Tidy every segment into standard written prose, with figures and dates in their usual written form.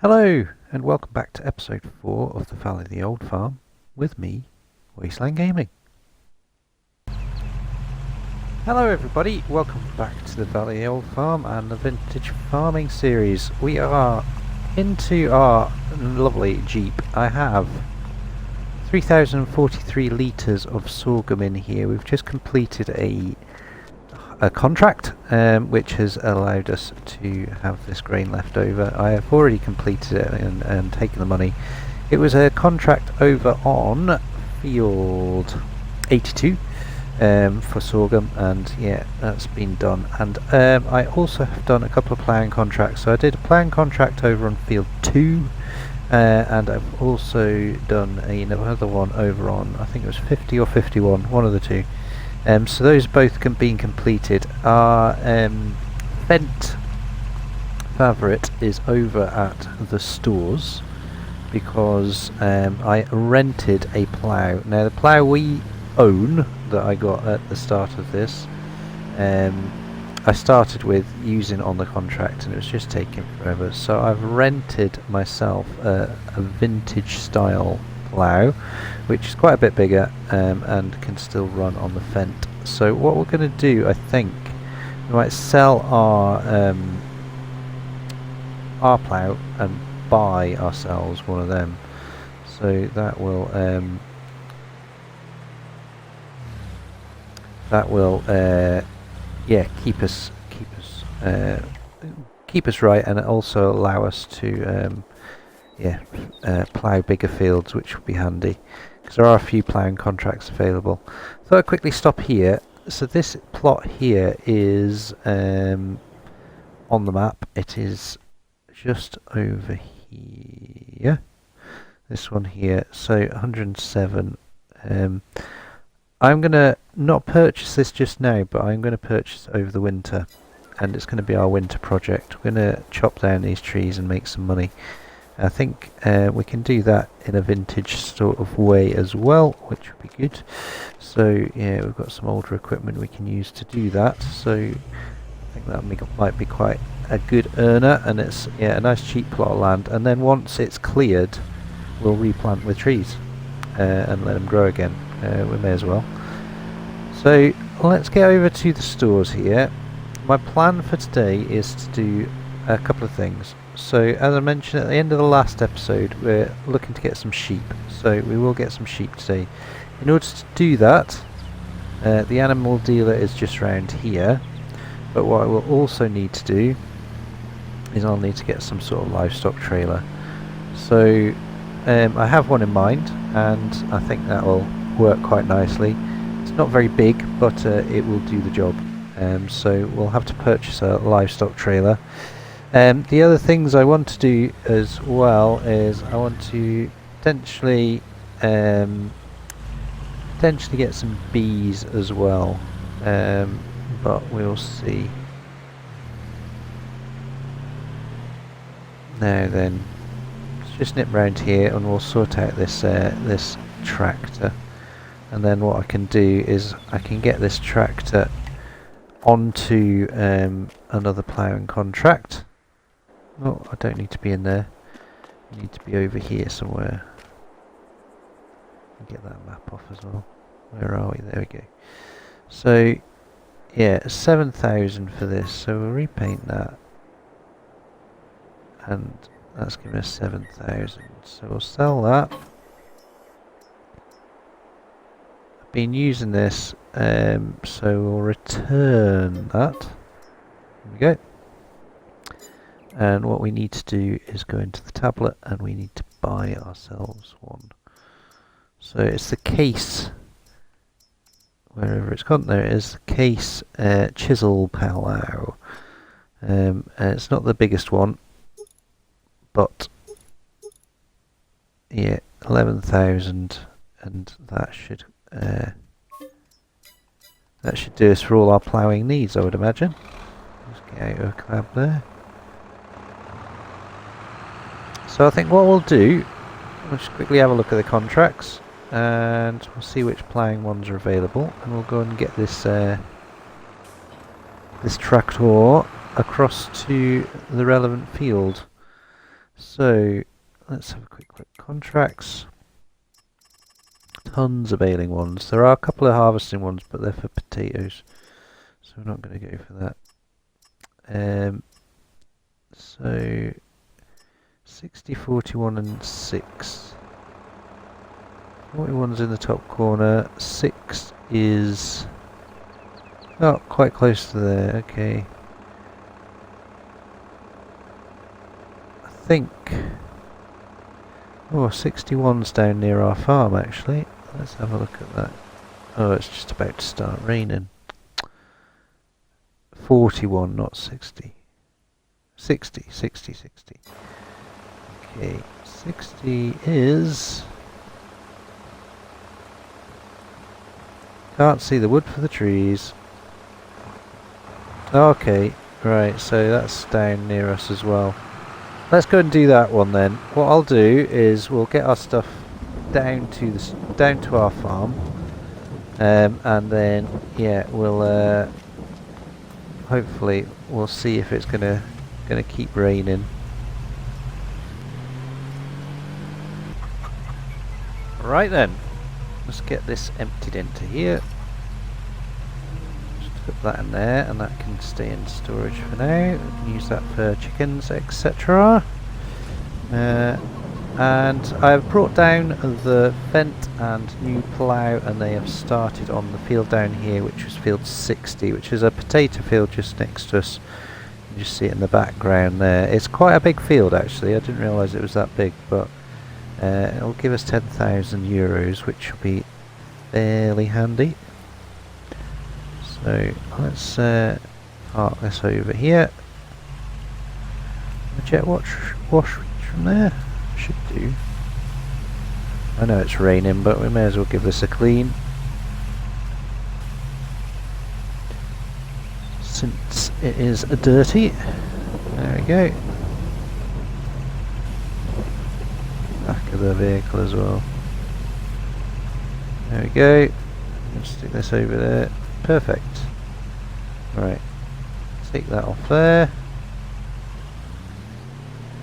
Hello, and welcome back to episode 4 of The Valley of the Old Farm, with me, Wasteland Gaming. Hello everybody, welcome back to The Valley of the Old Farm and the Vintage Farming series. We are into our lovely Jeep. I have 3,043 litres of sorghum in here. We've just completed a contract which has allowed us to have this grain left over. I have already completed it and taken the money. It was a contract over on field 82 for sorghum, and yeah, that's been done. And I also have done a couple of ploughing contracts. So I did a ploughing contract over on field 2 and I've also done another one over on, I think it was 50 or 51, one of the two. So those both been completed. Our Fendt favourite is over at the stores because I rented a plough. Now the plough we own that I got at the start of this, I started with using on the contract and it was just taking forever. So I've rented myself a vintage style plough, which is quite a bit bigger and can still run on the Fendt. So what we're going to do, I think, we might sell our plough and buy ourselves one of them. So that will yeah, keep us right, and also allow us to plough bigger fields, which will be handy because there are a few ploughing contracts available. So I'll quickly stop here. So this plot here is on the map. It is just over here. This one here. So 107. I'm going to not purchase this just now, but I'm going to purchase it over the winter, and it's going to be our winter project. We're going to chop down these trees and make some money. I think we can do that in a vintage sort of way as well, which would be good. So yeah, we've got some older equipment we can use to do that. So I think that might be quite a good earner, and it's a nice cheap plot of land. And then once it's cleared, we'll replant with trees and let them grow again. We may as well. So let's get over to the stores here. My plan for today is to do a couple of things. So as I mentioned at the end of the last episode, we're looking to get some sheep. So we will get some sheep today. In order to do that, the animal dealer is just round here. But what I will also need to do is I'll need to get some sort of livestock trailer. So I have one in mind, and I think that will work quite nicely. It's not very big, but it will do the job. So we'll have to purchase a livestock trailer. The other things I want to do as well is I want to potentially get some bees as well, but we'll see. Now then, let's just nip round here and we'll sort out this this tractor, and then what I can do is I can get this tractor onto another ploughing contract. Oh, I don't need to be in there. I need to be over here somewhere. Get that map off as well. Where are we? There we go. So, yeah, 7,000 for this. So we'll repaint that, and that's giving us 7,000. So we'll sell that. I've been using this, so we'll return that. There we go. And what we need to do is go into the tablet and we need to buy ourselves one. So it's the case, wherever it's gone, there it is, the case chisel plough. It's not the biggest one, but yeah, 11,000, and that should do us for all our ploughing needs, I would imagine. Let's get out of a cab there. So I think what we'll do, we'll just quickly have a look at the contracts and we'll see which ploughing ones are available, and we'll go and get this this tractor across to the relevant field. So let's have a quick look. Contracts. Tons of baling ones. There are a couple of harvesting ones, but they're for potatoes, so we're not going to go for that. So 60, 41 and 6. 41's in the top corner. 6 is quite close to there. Okay. I think 61's down near our farm actually. Let's have a look at that. Oh, it's just about to start raining. 41, not 60. 60. Okay, 60 is... Can't see the wood for the trees. Okay, right, so that's down near us as well. Let's go and do that one then. What I'll do is we'll get our stuff down to our farm, and then yeah, we'll hopefully we'll see if it's gonna keep raining. Right then, let's get this emptied into here. Just put that in there, and that can stay in storage for now. We can use that for chickens, etc. And I have brought down the vent and new plough, and they have started on the field down here, which was field 60, which is a potato field just next to us. You can just see it in the background there. It's quite a big field actually. I didn't realise it was that big, but it'll give us 10,000 euros, which will be fairly handy. So let's park this over here. The jet wash from there. Should do. I know it's raining, but we may as well give this a clean, since it is dirty. There we go. Back of the vehicle as well. There we go. Let's stick this over there. Perfect. Right. Take that off there.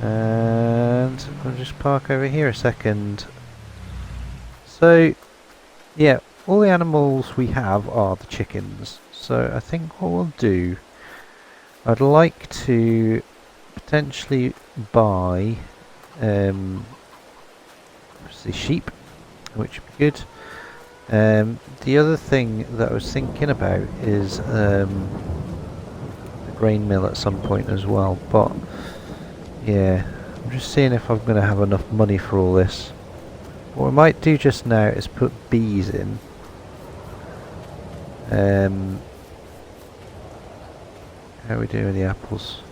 And I'll just park over here a second. So yeah, all the animals we have are the chickens. So I think what we'll do, I'd like to potentially buy the sheep, which would be good. The other thing that I was thinking about is the grain mill at some point as well, but yeah, I'm just seeing if I'm going to have enough money for all this. What I might do just now is put bees in. How are we doing with the apples?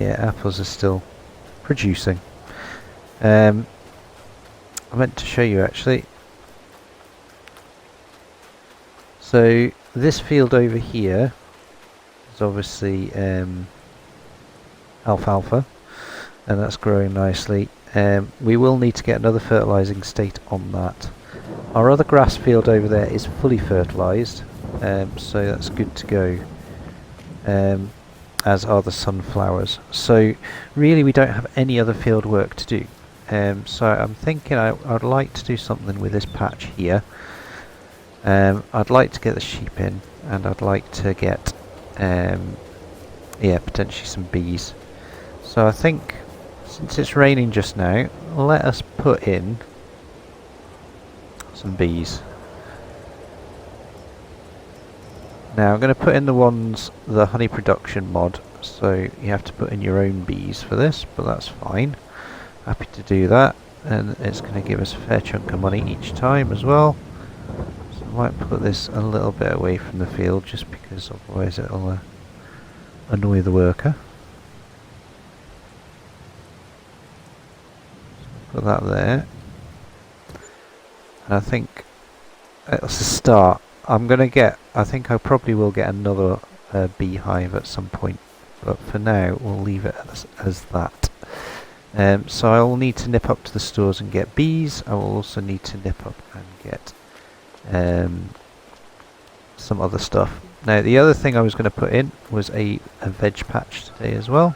Yeah, apples are still producing. I meant to show you actually. So this field over here is obviously alfalfa, and that's growing nicely. We will need to get another fertilising state on that. Our other grass field over there is fully fertilised, so that's good to go, as are the sunflowers. So really we don't have any other field work to do. So I'm thinking I'd like to do something with this patch here. I'd like to get the sheep in, and I'd like to get yeah, potentially some bees. So I think, since it's raining just now, let us put in some bees. Now I'm going to put in the honey production mod, so you have to put in your own bees for this, but that's fine. Happy to do that, and it's going to give us a fair chunk of money each time as well. So I might put this a little bit away from the field, just because otherwise it'll annoy the worker. Put that there. And I think it's a start. I think I probably will get another beehive at some point, but for now we'll leave it as that. So I will need to nip up to the stores and get bees. I will also need to nip up and get some other stuff. Now the other thing I was going to put in was a veg patch today as well.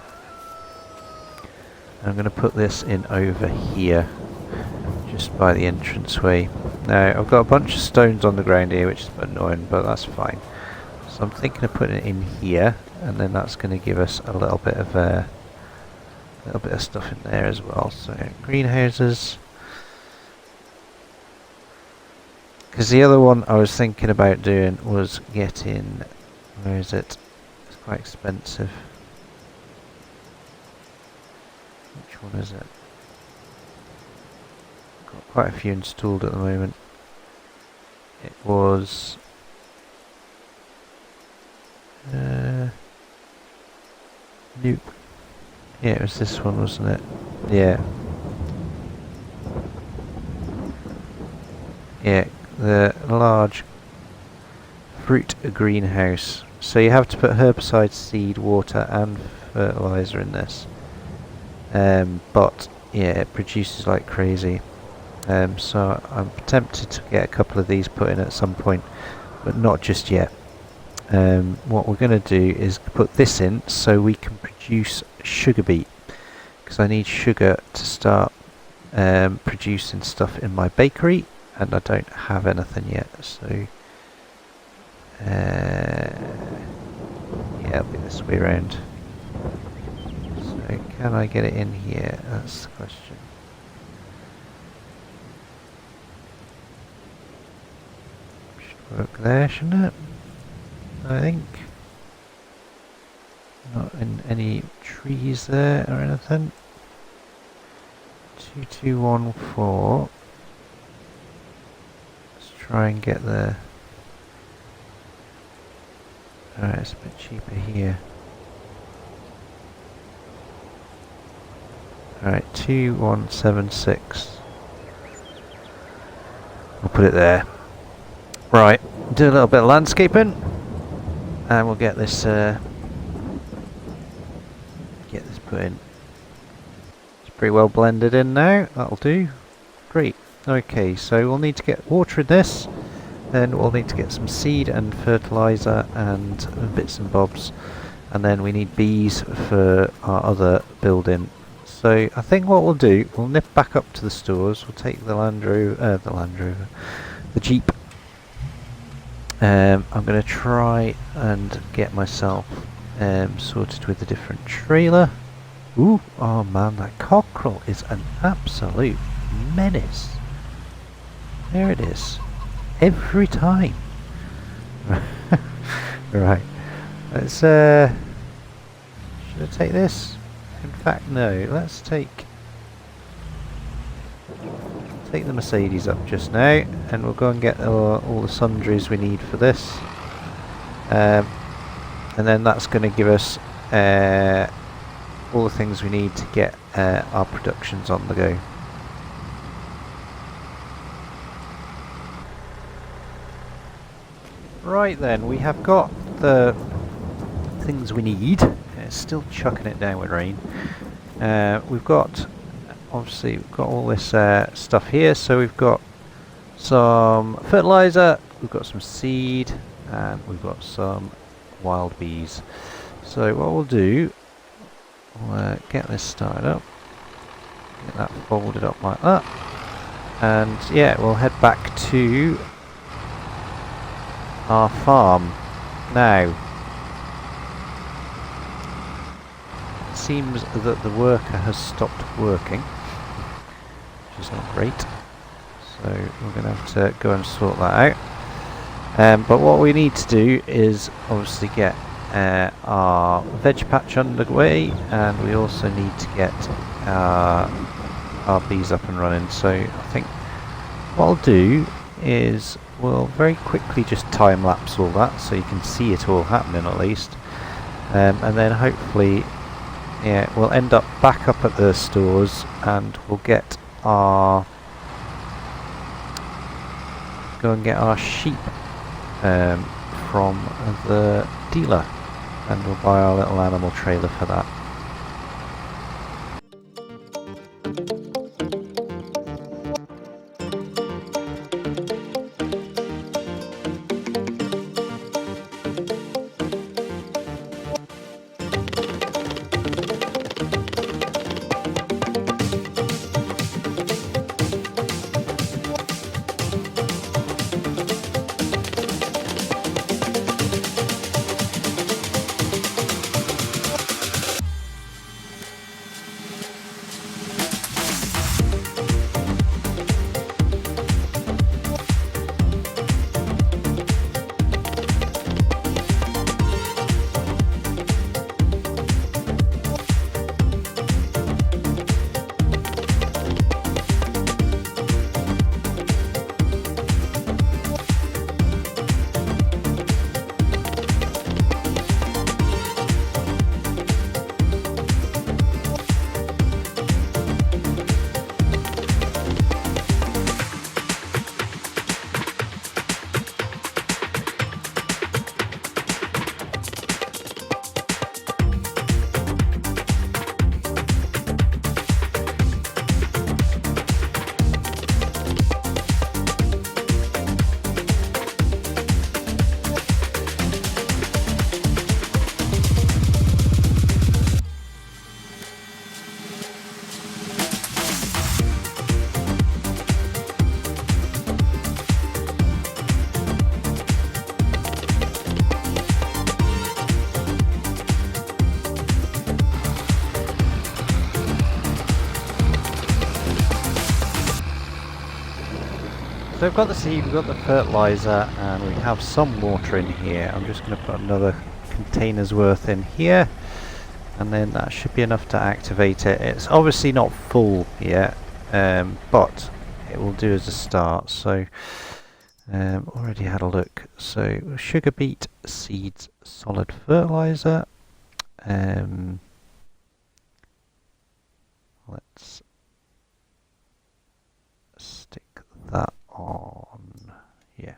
I'm going to put this in over here, just by the entranceway. Now, I've got a bunch of stones on the ground here, which is annoying, but that's fine. So I'm thinking of putting it in here, and then that's going to give us a little bit of stuff in there as well. So greenhouses. Because the other one I was thinking about doing was getting, where is it? It's quite expensive. Which one is it? Got quite a few installed at the moment. It was nope. Yeah, it was this one, wasn't it? Yeah. Yeah, the large fruit greenhouse. So you have to put herbicide, seed, water and fertilizer in this. But yeah, it produces like crazy. So I'm tempted to get a couple of these put in at some point, but not just yet. What we're going to do is put this in so we can produce sugar beet, because I need sugar to start producing stuff in my bakery, and I don't have anything yet. So yeah, it'll be this way around. So can I get it in here? That's the question. Should work there, shouldn't it? I think. Not in any trees there or anything. 2214. Let's try and get there. Alright, it's a bit cheaper here. Alright, 2176. We'll put it there. Right, do a little bit of landscaping, and we'll get this put in. It's pretty well blended in now. That'll do. Great. Okay, so we'll need to get water in this, then we'll need to get some seed and fertilizer and bits and bobs, and then we need bees for our other building. So I think what we'll do, we'll nip back up to the stores. We'll take the Jeep. I'm going to try and get myself sorted with a different trailer. Ooh, oh man, that cockerel is an absolute menace. There it is. Every time. Right. Let's should I take this? In fact, no. Let's take the Mercedes up just now, and we'll go and get all the sundries we need for this. And then that's going to give us all the things we need to get our productions on the go. Right then, we have got the things we need. It's still chucking it down with rain. We've got all this stuff here. So we've got some fertilizer, we've got some seed, and we've got some wild bees. So what we'll do, we'll get this started up, get that folded up like that, and yeah, we'll head back to our farm now. It seems that the worker has stopped working, which is not great, so we're going to have to go and sort that out. But what we need to do is obviously get our veg patch underway, and we also need to get our bees up and running. So I think what I'll do is we'll very quickly just time lapse all that so you can see it all happening at least, and then hopefully we'll end up back up at the stores, and we'll go and get our sheep from the dealer, and we'll buy our little animal trailer for that. we've got the seed, we've got the fertilizer, and we have some water in here. I'm just going to put another container's worth in here, and then that should be enough to activate it. It's obviously not full yet, but it will do as a start. So already had a look. So sugar beet seeds, solid fertilizer. Let's stick that on. Yeah,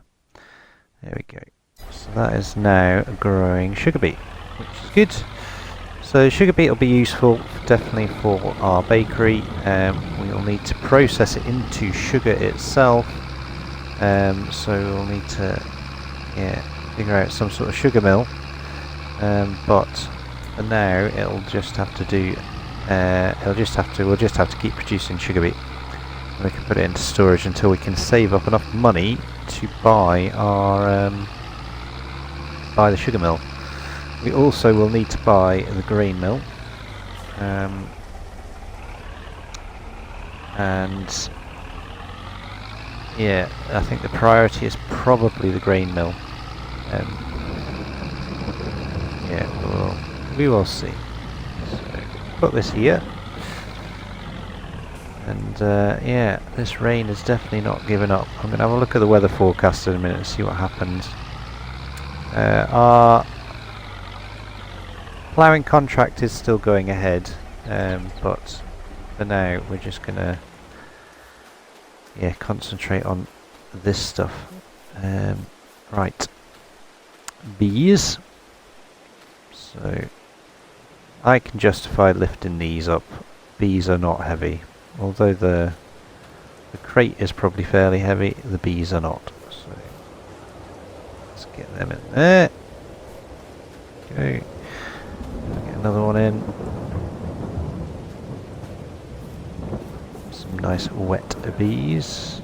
there we go. So that is now growing sugar beet, which is good. So sugar beet will be useful definitely for our bakery. We will need to process it into sugar itself. So we'll need to figure out some sort of sugar mill. But for now, it'll just have to do. We'll just have to keep producing sugar beet. And we can put it into storage until we can save up enough money to buy our the sugar mill. We also will need to buy the grain mill, and yeah, I think the priority is probably the grain mill. Yeah, we will see. So put this here, and yeah, this rain is definitely not giving up. I'm going to have a look at the weather forecast in a minute and see what happens. Our ploughing contract is still going ahead, but for now we're just going to concentrate on this stuff. Right, bees. So I can justify lifting these up. Bees are not heavy, although the crate is probably fairly heavy. The bees are not. So let's get them in there. Okay, get another one in. Some nice wet bees.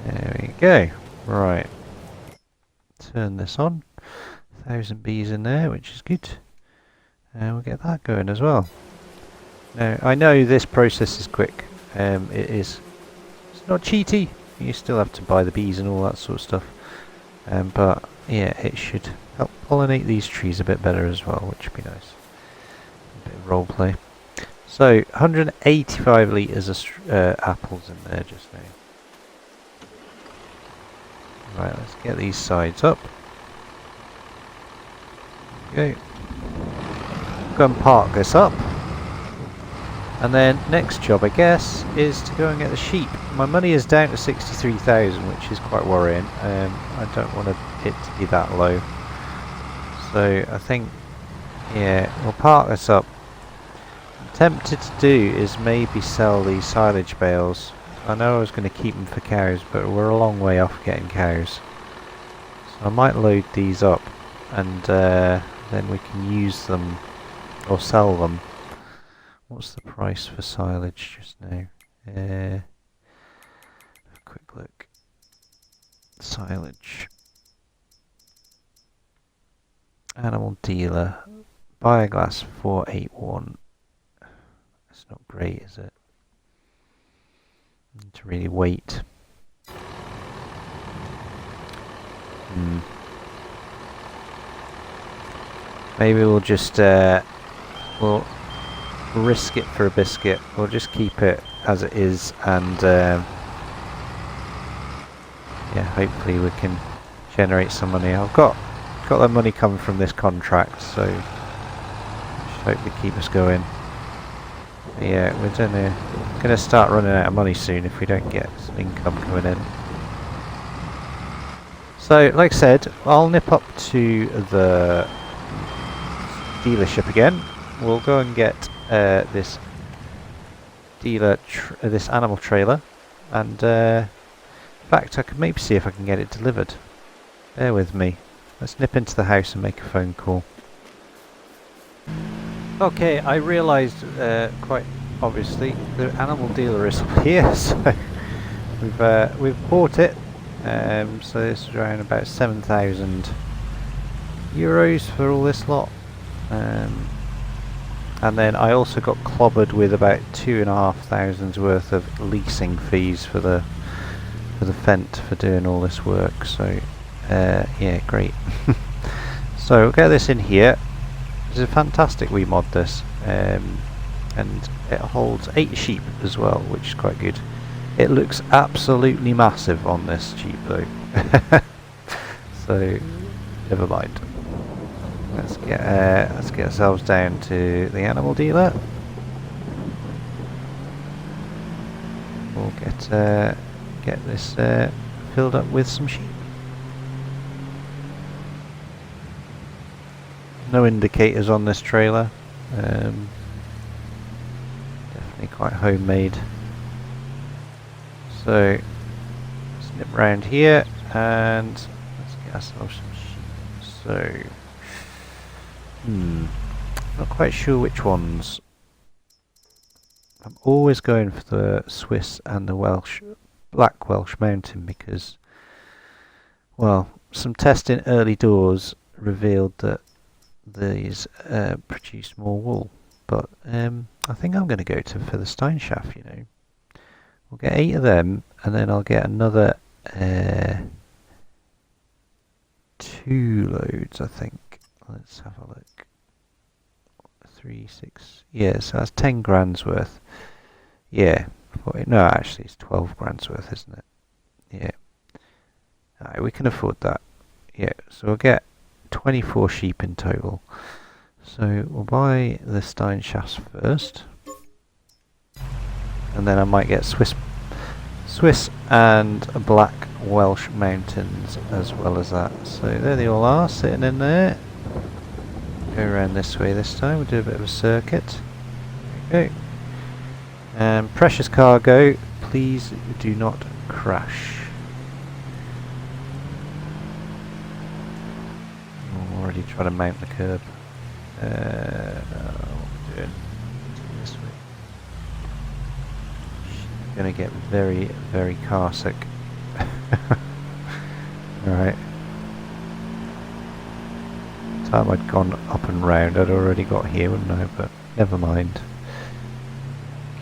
There we go. Right. Turn this on. 1,000 bees in there, which is good. And we'll get that going as well. Now, I know this process is quick. It's not cheaty. You still have to buy the bees and all that sort of stuff. But yeah, it should help pollinate these trees a bit better as well, which would be nice. A bit of role play. So 185 litres of apples in there just now. Right, let's get these sides up. Okay. Go and park this up. And then next job, I guess, is to go and get the sheep. My money is down to 63,000, which is quite worrying. I don't want it to be that low. So I think, yeah, we'll park this up. I'm tempted to do is maybe sell these silage bales. I know I was going to keep them for cows, but we're a long way off getting cows. So I might load these up, and then we can use them or sell them. What's the price for silage just now? A quick look. Silage. Animal dealer. Bioglass 481. That's not great, is it? Need to really wait. Maybe we'll just we'll risk it for a biscuit. We'll just keep it as it is, and yeah, hopefully we can generate some money. I've got that money coming from this contract, so just hopefully keep us going. But yeah, we're gonna start running out of money soon if we don't get some income coming in. So, like I said, I'll nip up to the dealership again. We'll go and get this animal trailer, and in fact I could maybe see if I can get it delivered. Bear with me. Let's nip into the house and make a phone call. Okay, I realised quite obviously the animal dealer is here, so we've bought it. So this is around about 7,000 euros for all this lot. And then I also got clobbered with about 2,500 worth of leasing fees for the Fent for doing all this work. So yeah, great. So we'll get this in here. This is a fantastic wee mod, this, and it holds 8 sheep as well, which is quite good. It looks absolutely massive on this sheep though. So never mind. Let's get ourselves down to the animal dealer. We'll get this filled up with some sheep. No indicators on this trailer. Definitely quite homemade. So snip round here and let's get ourselves some sheep. So not quite sure which ones. I'm always going for the Swiss and the Black Welsh Mountain because, well, some testing early doors revealed that these produce more wool. But I think I'm going to go for the Steinschaft, you know. We'll get 8 of them, and then I'll get another 2 loads, I think. Let's have a look. 3, 6, yeah, so that's 10 grand's worth. Yeah, 40, no, actually it's 12 grand's worth, isn't it? Yeah. Alright, we can afford that. Yeah, so we'll get 24 sheep in total. So we'll buy the Steinschafts first. And then I might get Swiss and Black Welsh Mountains as well as that. So there they all are, sitting in there. Go around this way this time, we'll do a bit of a circuit. There we go. Precious cargo, please do not crash. I'm already trying to mount the curb. What we're doing this way. Gonna get very, very car sick. Right. Time I'd gone up and round, I'd already got here, wouldn't I? But never mind.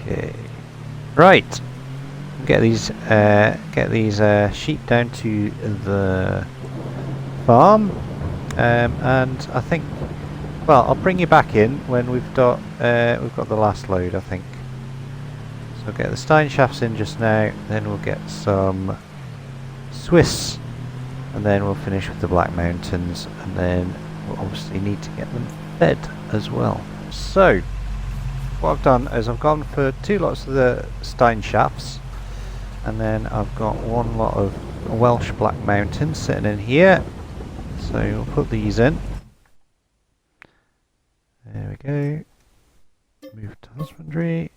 Okay. Right. Get these sheep down to the farm, and I think. Well, I'll bring you back in when we've got the last load, I think. So I'll get the Steinschafts in just now, then we'll get some Swiss, and then we'll finish with the Black Mountains, and then we'll obviously need to get them fed as well. So, what I've done is I've gone for 2 lots of the Steinschafts, and then I've got 1 lot of Welsh Black Mountains sitting in here. So we'll put these in. There we go. Move to husbandry.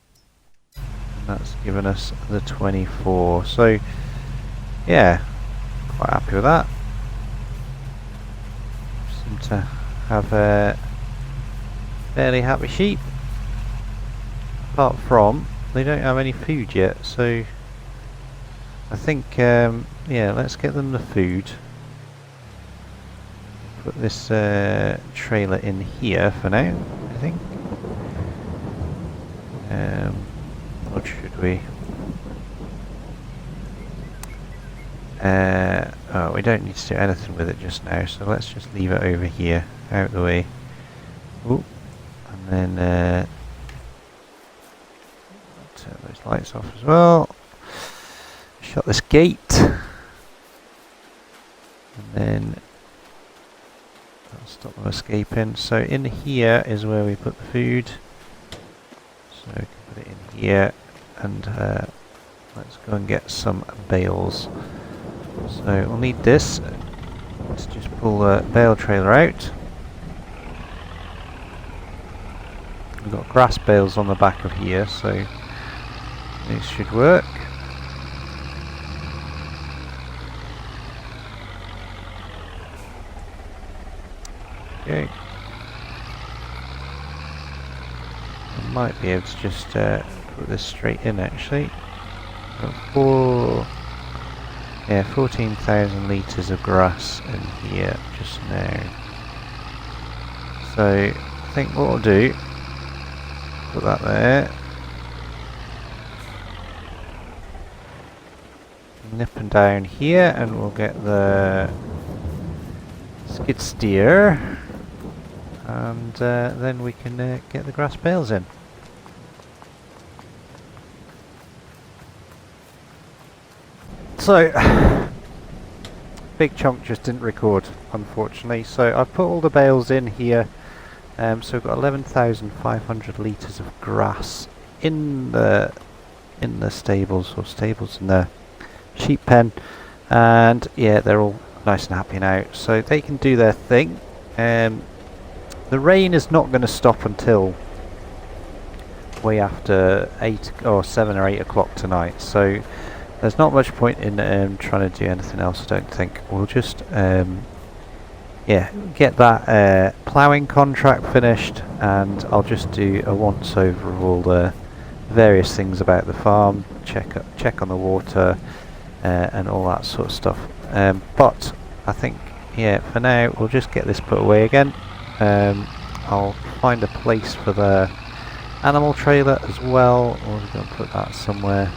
And that's given us the 24. So, yeah, quite happy with that. Seem to have fairly happy sheep. Apart from, they don't have any food yet, so I think, yeah, let's get them the food. Put this trailer in here for now, I think. Or should we? Oh, we don't need to do anything with it just now, so let's just leave it over here, out of the way. Ooh, and then turn those lights off as well. Shut this gate, and then I'll stop them escaping. So in here is where we put the food. So we can put it in here, and let's go and get some bales. So we'll need this. Let's just pull the bale trailer out. We've got grass bales on the back of here, so these should work. Okay. I might be able to just put this straight in actually. Got 14,000 litres of grass in here just now. So I think what we'll do Put that there. Nipping down here, and we'll get the skid steer, and then we can get the grass bales in. So, big chunk just didn't record, unfortunately. So I've put all the bales in here. So we've got 11,500 litres of grass in the stables, or stables in the sheep pen, and yeah, they're all nice and happy now, so they can do their thing. The rain is not going to stop until way after 8 or 7 or 8 o'clock tonight, so there's not much point in trying to do anything else, I don't think. We'll just yeah, get that ploughing contract finished, and I'll just do a once over of all the various things about the farm, check on the water, and all that sort of stuff. But I think, yeah, for now we'll just get this put away again. I'll find a place for the animal trailer as well. We're going to put that somewhere.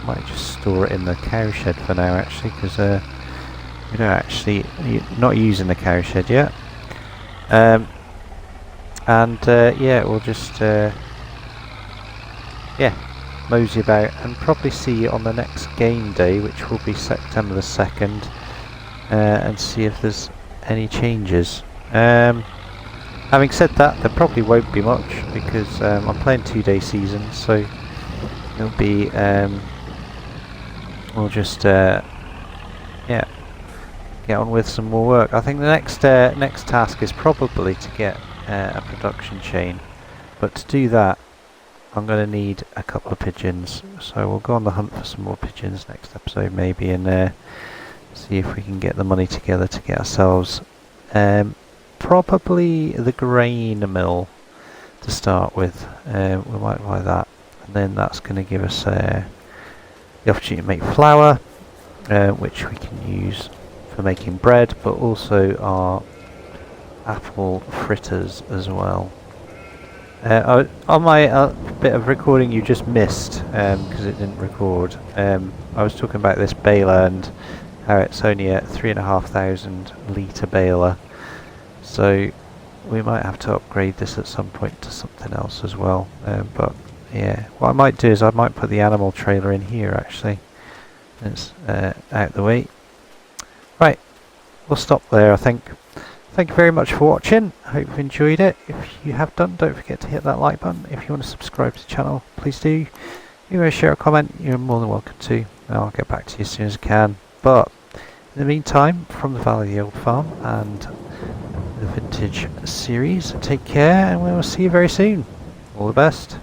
Might just store it in the cow shed for now, actually, because we don't actually not using the cow shed yet. Yeah, we'll just yeah, mosey about, and probably see you on the next game day, which will be September the 2nd, and see if there's any changes. Having said that, there probably won't be much, because I'm playing 2-day season, so it'll be we'll just yeah, get on with some more work. I think the next task is probably to get a production chain, but to do that I'm going to need a couple of pigeons, so we'll go on the hunt for some more pigeons next episode maybe, and see if we can get the money together to get ourselves probably the grain mill to start with. We might buy that, and then that's going to give us the opportunity to make flour, which we can use for making bread, but also our apple fritters as well. On my bit of recording you just missed, because it didn't record, I was talking about this baler and how it's only a 3,500 litre baler, so we might have to upgrade this at some point to something else as well. But yeah, what I might do is I might put the animal trailer in here, actually. It's out the way. Right, we'll stop there, I think. Thank you very much for watching. I hope you've enjoyed it. If you have done, don't forget to hit that like button. If you want to subscribe to the channel, please do. If you want to share a comment, you're more than welcome to. I'll get back to you as soon as I can. But in the meantime, from the Valley of the Old Farm and the Vintage series, take care, and we'll see you very soon. All the best.